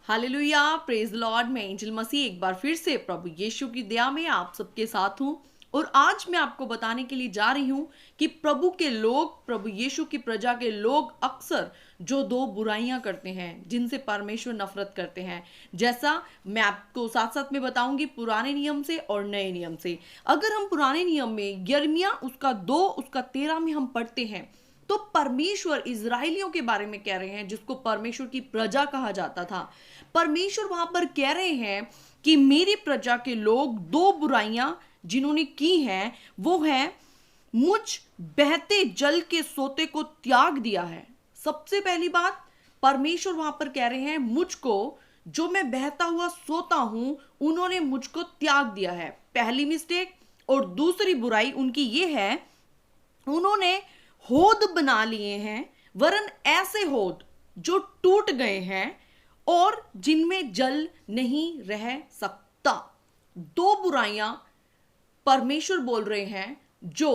Hallelujah, praise Lord. मैं angel मसीह एक बार फिर से प्रभु यीशु की दया में आप सबके साथ हूं और आज मैं आपको बताने के लिए जा रही हूं कि प्रभु के लोग, प्रभु यीशु की प्रजा के लोग अक्सर जो दो बुराइयां करते हैं जिनसे परमेश्वर नफरत करते हैं। जैसा मैं आपको साथ साथ में बताऊंगी पुराने नियम से और नए नियम से। अगर हम पुराने नियम में यिर्मयाह उसका 2 उसका 13 में हम पढ़ते हैं तो परमेश्वर इजराइलियों के बारे में कह रहे हैं जिसको परमेश्वर की प्रजा कहा जाता था। परमेश्वर वहां पर कह रहे हैं कि मेरी प्रजा के लोग दो बुराइयां जिन्होंने की हैं वो है मुझ बहते जल के सोते को त्याग दिया है। सबसे पहली बात, परमेश्वर वहां पर कह रहे हैं मुझको जो मैं बहता हुआ सोता हूं उन्होंने मुझको त्याग दिया है, पहली मिस्टेक। और दूसरी बुराई उनकी ये है उन्होंने होद बना लिए हैं, वरन ऐसे होद जो टूट गए हैं और जिनमें जल नहीं रह सकता। दो बुराइयां परमेश्वर बोल रहे हैं जो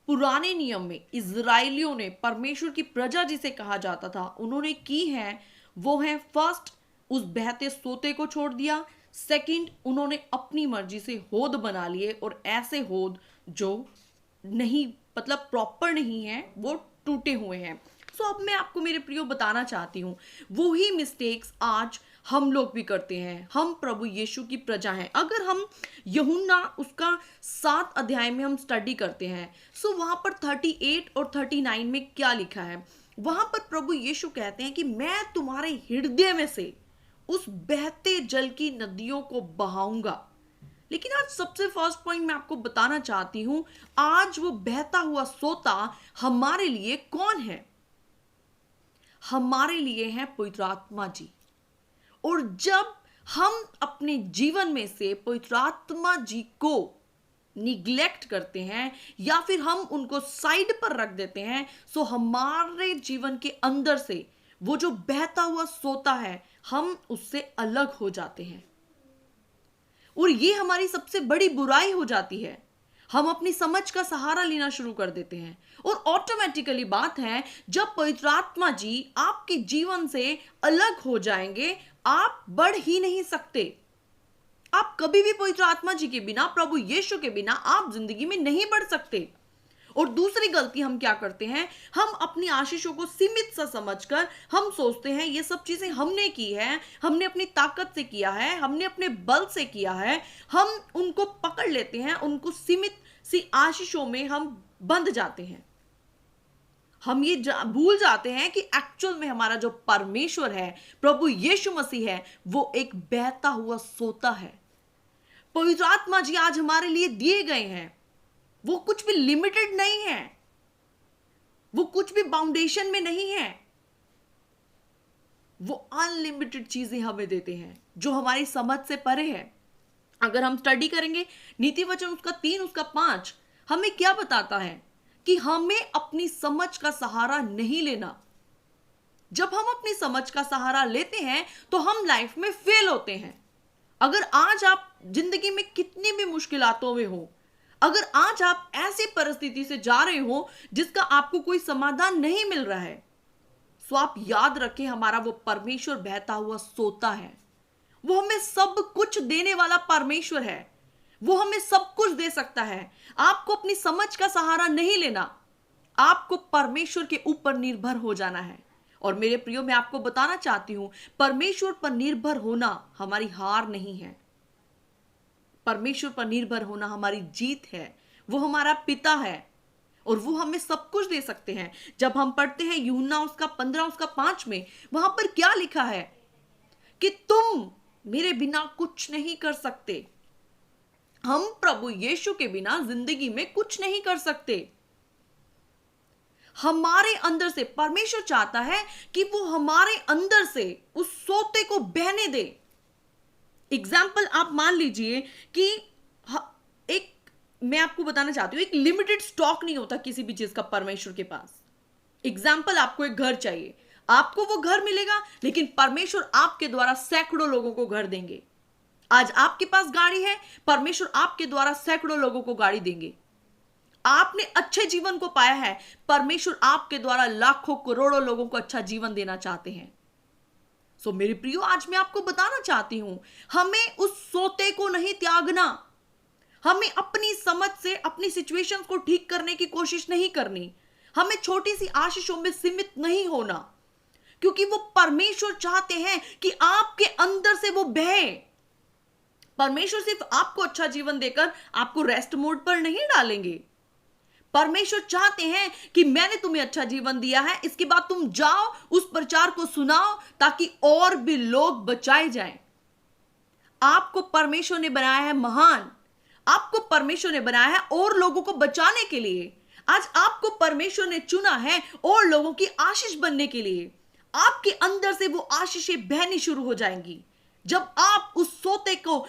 पुराने नियम में इजराइलियों ने, परमेश्वर की प्रजा जिसे कहा जाता था, उन्होंने की है। वो है फर्स्ट, उस बहते सोते को छोड़ दिया। सेकंड, उन्होंने अपनी मर्जी से होद बना लिए और ऐसे होद जो नहीं, मतलब प्रॉपर नहीं है, वो टूटे हुए हैं। सो अब मैं आपको मेरे प्रियो बताना चाहती हूँ वो ही मिस्टेक्स आज हम लोग भी करते हैं। हम प्रभु यीशु की प्रजा हैं। अगर हम यूहन्ना उसका 7 अध्याय में हम स्टडी करते हैं सो वहां पर 38 और 39 में क्या लिखा है, वहां पर प्रभु यीशु कहते हैं कि मैं तुम्हारे हृदय में से उस बहते जल की नदियों को बहाऊंगा। लेकिन आज सबसे फर्स्ट पॉइंट मैं आपको बताना चाहती हूं, आज वो बहता हुआ सोता हमारे लिए कौन है? हमारे लिए है पवित्र आत्मा जी। और जब हम अपने जीवन में से पवित्र आत्मा जी को निग्लेक्ट करते हैं या फिर हम उनको साइड पर रख देते हैं सो हमारे जीवन के अंदर से वो जो बहता हुआ सोता है हम उससे अलग हो जाते हैं और ये हमारी सबसे बड़ी बुराई हो जाती है। हम अपनी समझ का सहारा लेना शुरू कर देते हैं और ऑटोमेटिकली बात है जब पवित्र आत्मा जी आपके जीवन से अलग हो जाएंगे आप बढ़ ही नहीं सकते। आप कभी भी पवित्र आत्मा जी के बिना, प्रभु यीशु के बिना आप जिंदगी में नहीं बढ़ सकते। और दूसरी गलती हम क्या करते हैं, हम अपनी आशीषों को सीमित सा समझकर हम सोचते हैं ये सब चीजें हमने की है, हमने अपनी ताकत से किया है, हमने अपने बल से किया है। हम उनको पकड़ लेते हैं, उनको सीमित सी आशीषों में हम बंध जाते हैं। हम ये भूल जाते हैं कि एक्चुअल में हमारा जो परमेश्वर है, प्रभु यीशु मसीह है, वो एक बहता हुआ सोता है। पवित्र आत्मा जी आज हमारे लिए दिए गए हैं, वो कुछ भी लिमिटेड नहीं है, वो कुछ भी बाउंडेशन में नहीं है, वो अनलिमिटेड चीजें हमें देते हैं जो हमारी समझ से परे है। अगर हम स्टडी करेंगे नीति वचन उसका 3 उसका 5 हमें क्या बताता है कि हमें अपनी समझ का सहारा नहीं लेना। जब हम अपनी समझ का सहारा लेते हैं तो हम लाइफ में फेल होते हैं। अगर आज आप जिंदगी में कितनी भी मुश्किलातों में हो, अगर आज आप ऐसी परिस्थिति से जा रहे हो जिसका आपको कोई समाधान नहीं मिल रहा है, तो आप याद रखें हमारा वो परमेश्वर बहता हुआ सोता है। वो हमें सब कुछ देने वाला परमेश्वर है, वो हमें सब कुछ दे सकता है। आपको अपनी समझ का सहारा नहीं लेना, आपको परमेश्वर के ऊपर निर्भर हो जाना है। और मेरे प्रियो, मैं आपको बताना चाहती हूं परमेश्वर पर निर्भर होना हमारी हार नहीं है, परमेश्वर पर निर्भर होना हमारी जीत है। वो हमारा पिता है और वो हमें सब कुछ दे सकते हैं। जब हम पढ़ते हैं यूहन्ना उसका 15 उसका 5 में, वहां पर क्या लिखा है कि तुम मेरे बिना कुछ नहीं कर सकते। हम प्रभु यीशु के बिना जिंदगी में कुछ नहीं कर सकते। हमारे अंदर से परमेश्वर चाहता है कि वो हमारे अंदर से उस सोते को बहने दे। एग्जाम्पल आप मान लीजिए कि एक, मैं आपको बताना चाहती हूं, एक लिमिटेड स्टॉक नहीं होता किसी भी चीज का परमेश्वर के पास। एग्जाम्पल, आपको एक घर चाहिए, आपको वो घर मिलेगा लेकिन परमेश्वर आपके द्वारा सैकड़ों लोगों को घर देंगे। आज आपके पास गाड़ी है, परमेश्वर आपके द्वारा सैकड़ों लोगों को गाड़ी देंगे। आपने अच्छे जीवन को पाया है, परमेश्वर आपके द्वारा लाखों करोड़ों लोगों को अच्छा जीवन देना चाहते हैं। सो मेरे प्रियो, आज मैं आपको बताना चाहती हूं, हमें उस सोते को नहीं त्यागना। हमें अपनी समझ से अपनी सिचुएशंस को ठीक करने की कोशिश नहीं करनी। हमें छोटी सी आशीषों में सीमित नहीं होना, क्योंकि वो परमेश्वर चाहते हैं कि आपके अंदर से वो बहे। परमेश्वर सिर्फ आपको अच्छा जीवन देकर आपको रेस्ट मोड पर नहीं डालेंगे। परमेश्वर चाहते हैं कि मैंने तुम्हें अच्छा जीवन दिया है, इसके बाद तुम जाओ, उस प्रचार को सुनाओ, ताकि और भी लोग बचाए जाएं। आपको परमेश्वर ने बनाया है महान, आपको परमेश्वर ने बनाया है और लोगों को बचाने के लिए। आज आपको परमेश्वर ने चुना है और लोगों की आशीष बनने के लिए। आपके अंदर से वो आशीषें बहनी शुरू हो जाएंगी जब आप उस सोते को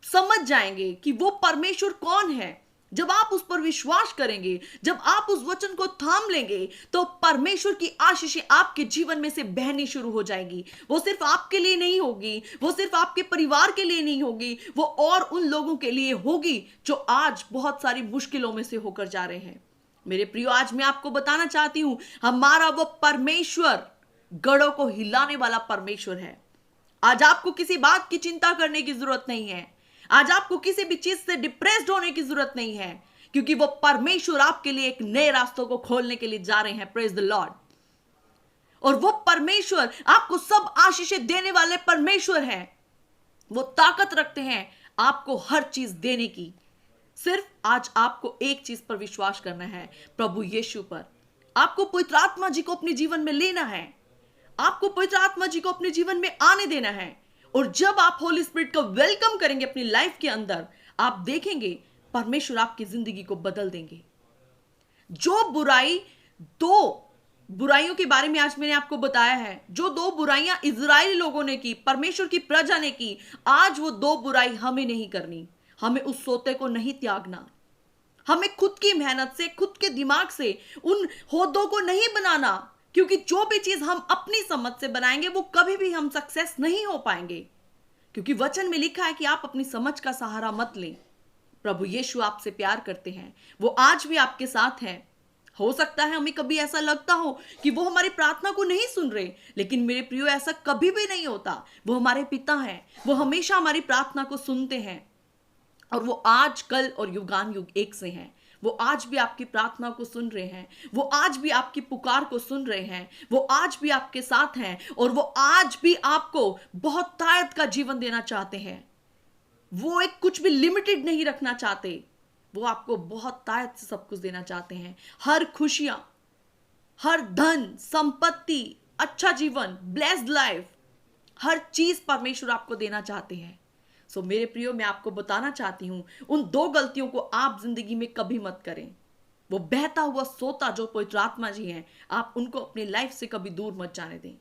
समझ जाएंगे कि वो परमेश्वर कौन है। जब आप उस पर विश्वास करेंगे, जब आप उस वचन को थाम लेंगे, तो परमेश्वर की आशीषें आपके जीवन में से बहनी शुरू हो जाएंगी। वो सिर्फ आपके लिए नहीं होगी, वो सिर्फ आपके परिवार के लिए नहीं होगी, वो और उन लोगों के लिए होगी जो आज बहुत सारी मुश्किलों में से होकर जा रहे हैं। मेरे प्रियो, आज मैं आपको बताना चाहती हूं, हमारा वो परमेश्वर गढ़ों को हिलाने वाला परमेश्वर है। आज आपको किसी बात की चिंता करने की जरूरत नहीं है। आज आपको किसी भी चीज से डिप्रेस्ड होने की जरूरत नहीं है, क्योंकि वो परमेश्वर आपके लिए एक नए रास्तों को खोलने के लिए जा रहे हैं। Praise the Lord. और वो परमेश्वर आपको सब आशीषें देने वाले परमेश्वर हैं। वो ताकत रखते हैं आपको हर चीज देने की। सिर्फ आज आपको एक चीज पर विश्वास करना है, प्रभु यीशु पर। आपको पवित्र आत्मा जी को अपने जीवन में लेना है, आपको पवित्र आत्मा जी को अपने जीवन में आने देना है। और जब आप होली स्पिरिट को वेलकम करेंगे अपनी लाइफ के अंदर, आप देखेंगे परमेश्वर आपकी जिंदगी को बदल देंगे। जो बुराई, दो बुराइयों के बारे में आज मैंने आपको बताया है, जो दो बुराइयां इजरायली लोगों ने की, परमेश्वर की प्रजा ने की, आज वो दो बुराई हमें नहीं करनी। हमें उस सोते को नहीं त्यागना। हमें खुद की मेहनत से, खुद के दिमाग से उन होदों को नहीं बनाना, क्योंकि जो भी चीज हम अपनी समझ से बनाएंगे वो कभी भी हम सक्सेस नहीं हो पाएंगे। क्योंकि वचन में लिखा है कि आप अपनी समझ का सहारा मत लें। प्रभु यीशु आपसे प्यार करते हैं, वो आज भी आपके साथ हैं। हो सकता है हमें कभी ऐसा लगता हो कि वो हमारी प्रार्थना को नहीं सुन रहे, लेकिन मेरे प्रियो, ऐसा कभी भी नहीं होता। वो हमारे पिता हैं, वो हमेशा हमारी प्रार्थना को सुनते हैं, और वो आज, कल और युगान युग एक से हैं। वो आज भी आपकी प्रार्थना को सुन रहे हैं, वो आज भी आपकी पुकार को सुन रहे हैं, वो आज भी आपके साथ हैं, और वो आज भी आपको बहुत ताकत का जीवन देना चाहते हैं। वो एक कुछ भी लिमिटेड नहीं रखना चाहते, वो आपको बहुत ताकत से सब कुछ देना चाहते हैं। हर खुशियां, हर धन संपत्ति, अच्छा जीवन, ब्लेस्ड लाइफ, हर चीज परमेश्वर आपको देना चाहते हैं। सो मेरे प्रियो, मैं आपको बताना चाहती हूं, उन दो गलतियों को आप जिंदगी में कभी मत करें। वो बहता हुआ सोता जो पवित्र आत्मा जी हैं, आप उनको अपनी लाइफ से कभी दूर मत जाने दें।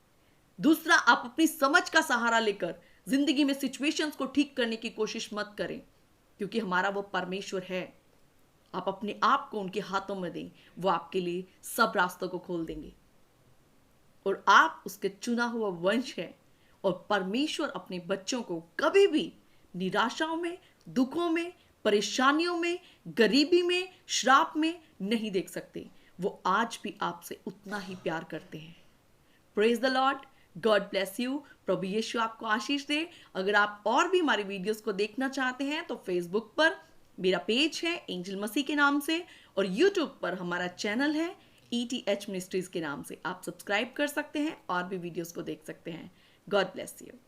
दूसरा, आप अपनी समझ का सहारा लेकर जिंदगी में सिचुएशंस को ठीक करने की कोशिश मत करें, क्योंकि हमारा वो परमेश्वर है। आप अपने आप को उनके हाथों में दें, वो आपके लिए सब रास्तों को खोल देंगे। और आप उसके चुना हुआ वंश है, और परमेश्वर अपने बच्चों को कभी भी निराशाओं में, दुखों में, परेशानियों में, गरीबी में, श्राप में नहीं देख सकते। वो आज भी आपसे उतना ही प्यार करते हैं। Praise the lord, God bless you. प्रभु यीशु आपको आशीष दे। अगर आप और भी हमारे वीडियोस को देखना चाहते हैं तो फेसबुक पर मेरा पेज है एंजल मसीह के नाम से, और यूट्यूब पर हमारा चैनल है ETH मिनिस्ट्रीज के नाम से। आप सब्सक्राइब कर सकते हैं और भी वीडियोस को देख सकते हैं। God bless you.